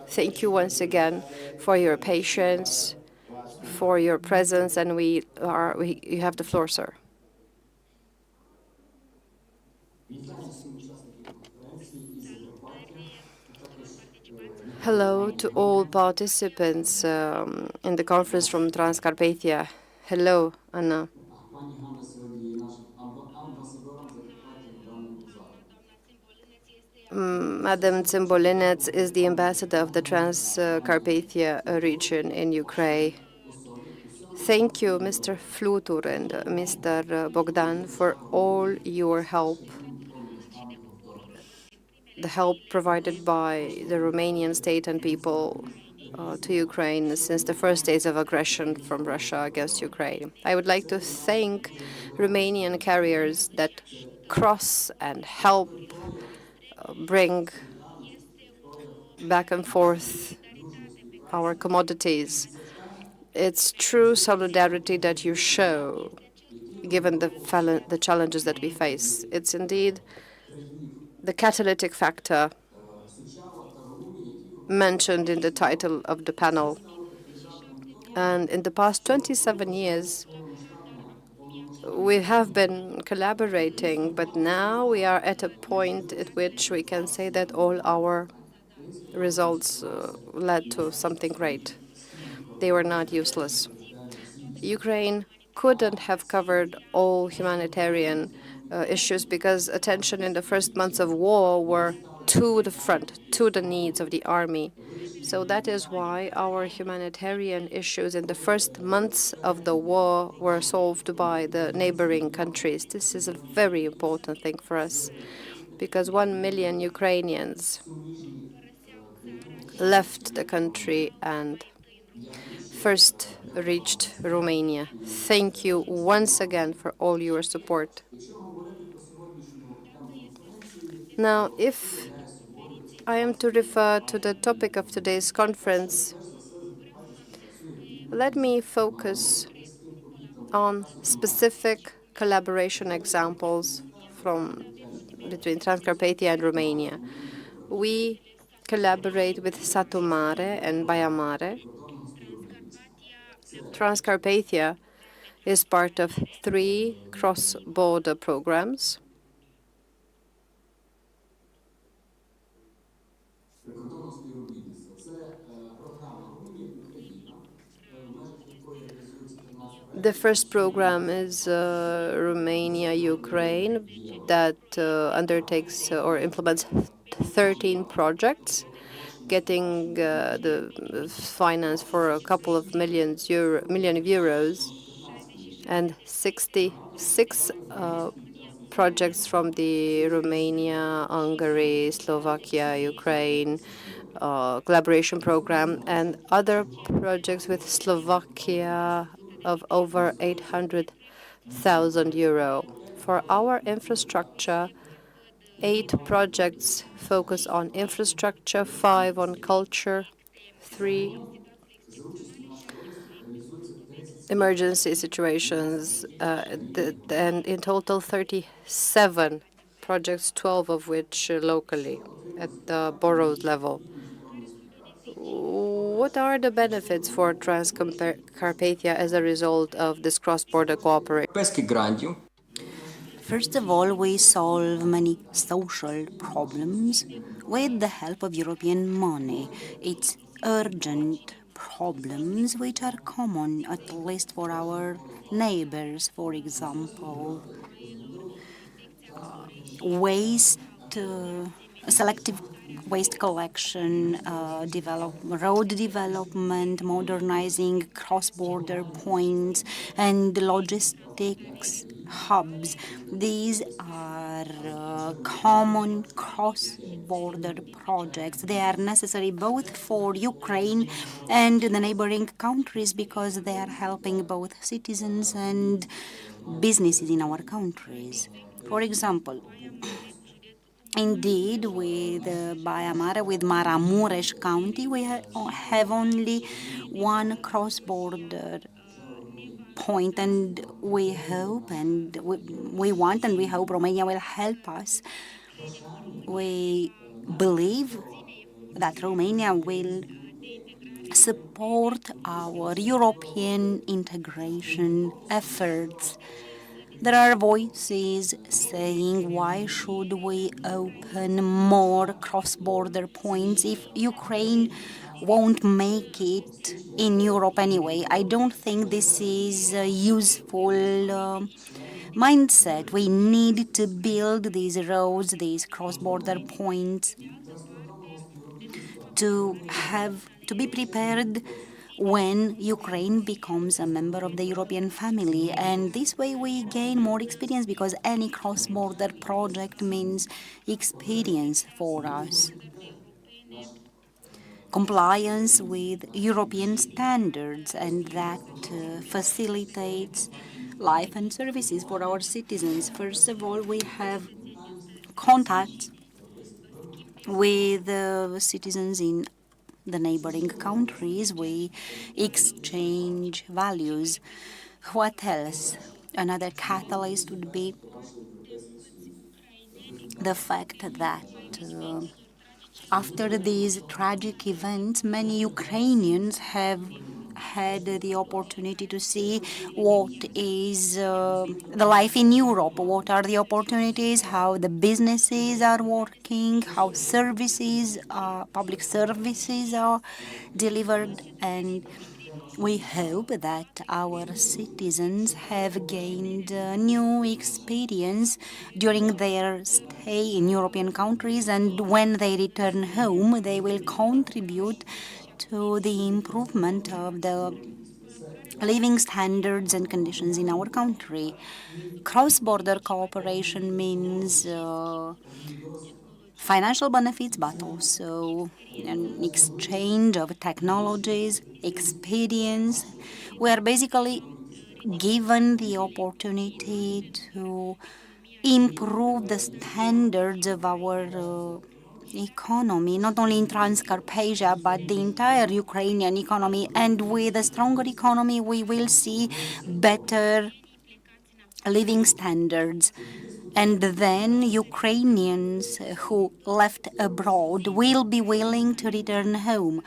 Thank you once again for your patience, for your presence, and you have the floor, sir. Hello to all participants in the conference from Transcarpathia. Hello, Anna. Madam TSIMBOLYNETS is the ambassador of the Transcarpathia region in Ukraine. Thank you, Mr. FLUTUR and Mr. BOGDAN, for all your help, the help provided by the Romanian state and people to Ukraine since the first days of aggression from Russia against Ukraine. I would like to thank Romanian carriers that cross and help bring back and forth our commodities. It's true solidarity that you show, given the challenges that we face. It's indeed the catalytic factor mentioned in the title of the panel. And in the past 27 years, we have been collaborating, but now we are at a point at which we can say that all our results led to something great. They were not useless. Ukraine couldn't have covered all humanitarian issues because attention in the first months of war were to the front, to the needs of the army. So that is why our humanitarian issues in the first months of the war were solved by the neighboring countries. This is a very important thing for us, because 1 million Ukrainians left the country and first reached Romania. Thank you once again for all your support. Now, if I am to refer to the topic of today's conference, let me focus on specific collaboration examples between Transcarpathia and Romania. We collaborate with Satu Mare and Baia Mare. Transcarpathia is part of 3 cross-border programs. The first program is Romania-Ukraine that undertakes or implements 13 projects, getting the finance for a couple of million of euros, and 66 projects from the Romania, Hungary, Slovakia, Ukraine collaboration program, and other projects with Slovakia of over 800,000 euro. For our infrastructure, 8 projects focus on infrastructure, 5 on culture, 3 emergency situations, and in total 37 projects, 12 of which locally at the boroughs level. What are the benefits for Transcarpathia as a result of this cross-border cooperation? First of all, we solve many social problems with the help of European money. It's urgent problems which are common, at least for our neighbors. For example, selective waste collection, road development, modernizing cross-border points, and logistics hubs. These are common cross-border projects. They are necessary both for Ukraine and the neighboring countries because they are helping both citizens and businesses in our countries. For example, indeed, with Maramures County, we have only one cross-border point, and we hope and we want and we hope Romania will help us. We believe that Romania will support our European integration efforts. There are voices saying, why should we open more cross-border points if Ukraine won't make it in Europe anyway? I don't think this is a useful mindset. We need to build these roads, these cross-border points, to be prepared when Ukraine becomes a member of the European family. And this way we gain more experience because any cross-border project means experience for us. Compliance with European standards, and that facilitates life and services for our citizens. First of all, we have contact with citizens in the neighboring countries. We exchange values. What else? Another catalyst would be the fact that after these tragic events, many Ukrainians have had the opportunity to see what is the life in Europe, what are the opportunities, how the businesses are working, how services, public services are delivered, and we hope that our citizens have gained new experience during their stay in European countries, and when they return home, they will contribute to the improvement of the living standards and conditions in our country. Cross-border cooperation means financial benefits, but also an exchange of technologies, experience. We are basically given the opportunity to improve the standards of our economy, not only in Transcarpathia, but the entire Ukrainian economy. And with a stronger economy, we will see better living standards. And then Ukrainians who left abroad will be willing to return home.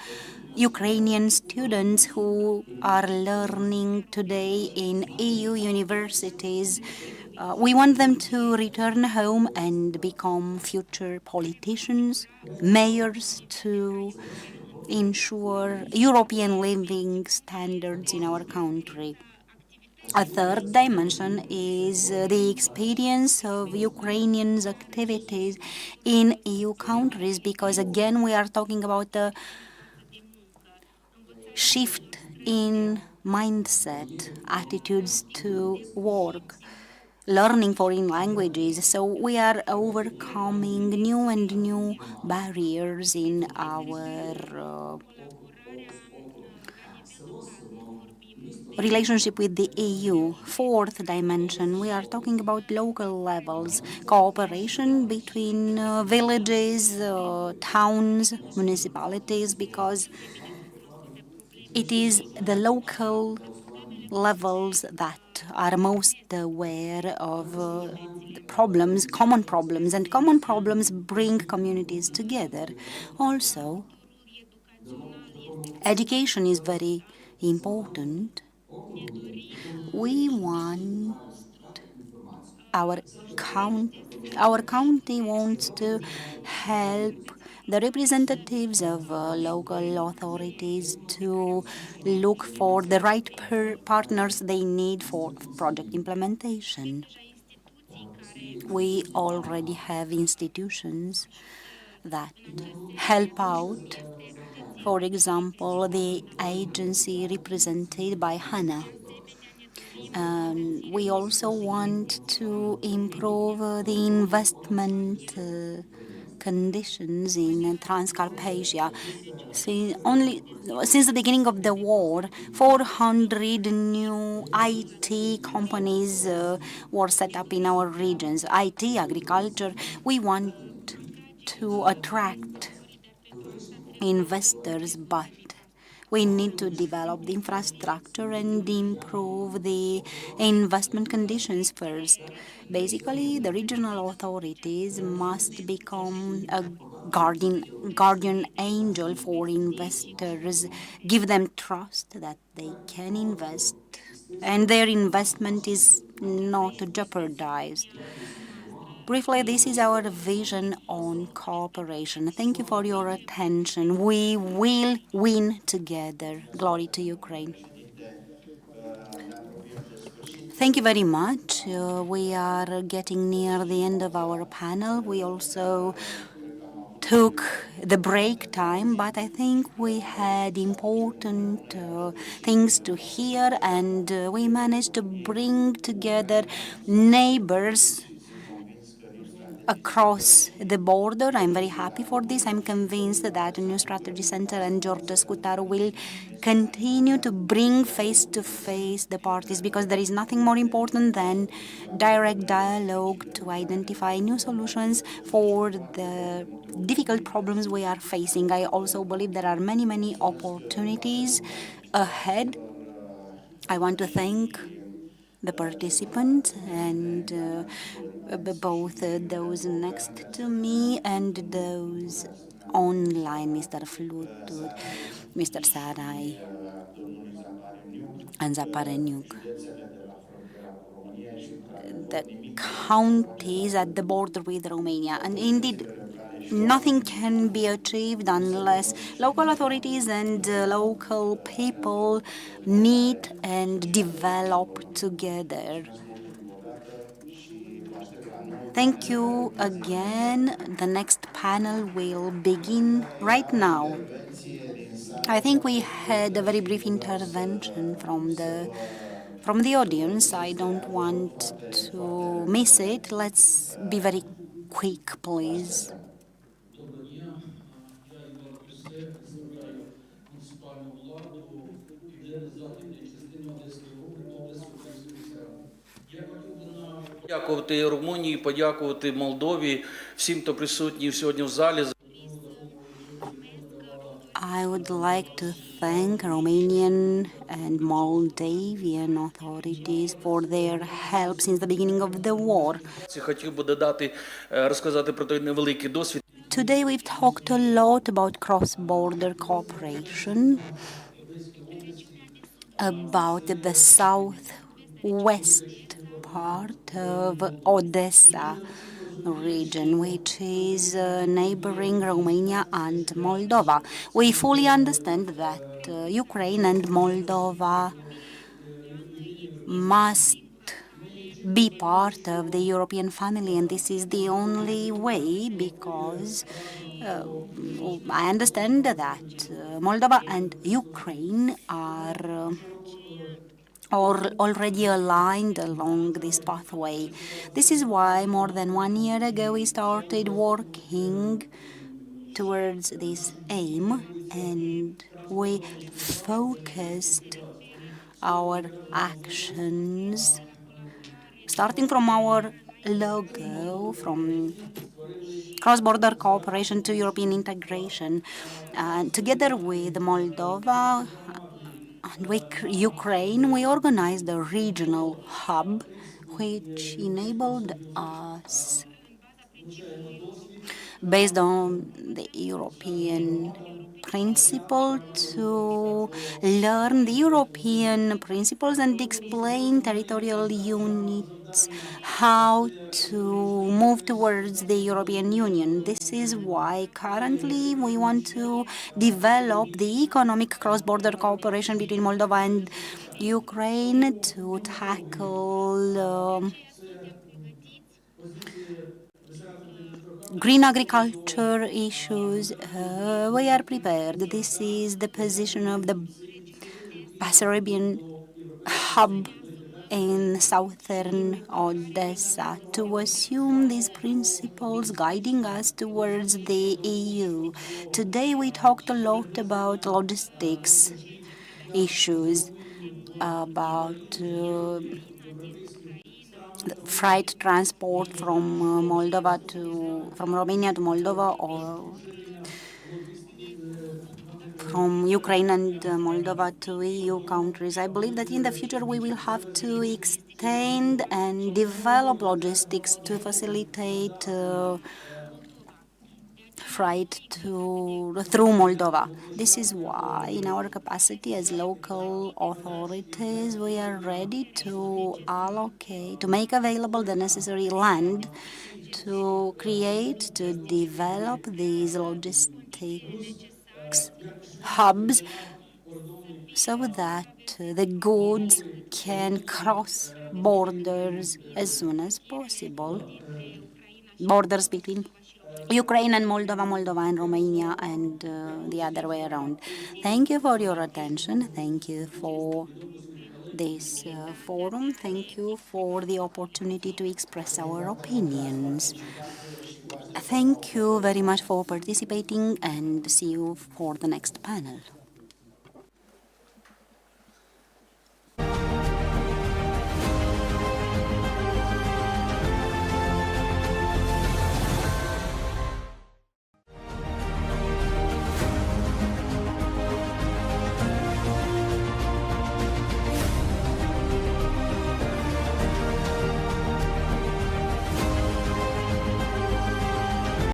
Ukrainian students who are learning today in EU universities, we want them to return home and become future politicians, mayors, to ensure European living standards in our country. A third dimension is the experience of Ukrainians' activities in EU countries, because again we are talking about a shift in mindset, attitudes to work, learning foreign languages. So we are overcoming new barriers in our relationship with the EU. Fourth dimension, we are talking about local levels, cooperation between villages, towns, municipalities, because it is the local levels that are most aware of the problems, common problems, and common problems bring communities together. Also, education is very important. We want our county wants to help the representatives of local authorities to look for the right partners they need for project implementation. We already have institutions that help out. For example, the agency represented by Hannah. We also want to improve the investment conditions in Transcarpathia. Since the beginning of the war, 400 new IT companies were set up in our regions. IT, agriculture. We want to attract investors, but we need to develop the infrastructure and improve the investment conditions first. Basically, the regional authorities must become a guardian angel for investors, give them trust that they can invest and their investment is not jeopardized. Briefly, this is our vision on cooperation. Thank you for your attention. We will win together. Glory to Ukraine. Thank you very much. We are getting near the end of our panel. We also took the break time, but I think we had important things to hear, and we managed to bring together neighbors across the border. I'm very happy for this. I'm convinced that the New Strategy Center and Gheorghe Scutaru will continue to bring face-to-face the parties, because there is nothing more important than direct dialogue to identify new solutions for the difficult problems we are facing. I also believe there are many opportunities ahead. I want to thank the participants and both those next to me and those online, Mr. FLUTUR, Mr. Sarai, and ZAPARANYUK. The counties at the border with Romania. And indeed, nothing can be achieved unless local authorities and local people meet and develop together. Thank you again. The next panel will begin right now. I think we had a very brief intervention from the audience. I don't want to miss it. Let's be very quick, please. Подякувати Румунії, подякувати Молдові, всім, хто присутній сьогодні в залі. I would like to thank Romanian and Moldavian authorities for their help since the beginning of the war. Хотів би розказати про той невеликий досвід. Today we've talked a lot about cross-border cooperation, about the southwest part of Odesa region, which is neighboring Romania and Moldova. We fully understand that Ukraine and Moldova must be part of the European family, and this is the only way, because I understand that Moldova and Ukraine are already aligned along this pathway. This is why more than 1 year ago we started working towards this aim, and we focused our actions starting from our logo, from cross-border cooperation to European integration. Together with Moldova and with Ukraine, we organized a regional hub which enabled us, based on the European principle, to learn the European principles and explain territorial units how to move towards the European Union. This is why currently we want to develop the economic cross-border cooperation between Moldova and Ukraine to tackle green agriculture issues. We are prepared. This is the position of the Bessarabian hub in southern Odesa, to assume these principles guiding us towards the EU. Today we talked a lot about logistics issues, about freight transport from Romania to Moldova, or from Ukraine and Moldova to EU countries. I believe that in the future we will have to extend and develop logistics to facilitate freight through Moldova. This is why, in our capacity as local authorities, we are ready to allocate, to make available the necessary land to create, to develop these logistics hubs, so that the goods can cross borders as soon as possible. Borders between Ukraine and Moldova, Moldova and Romania, and the other way around. Thank you for your attention. Thank you for this forum. Thank you for the opportunity to express our opinions. Thank you very much for participating, and see you for the next panel.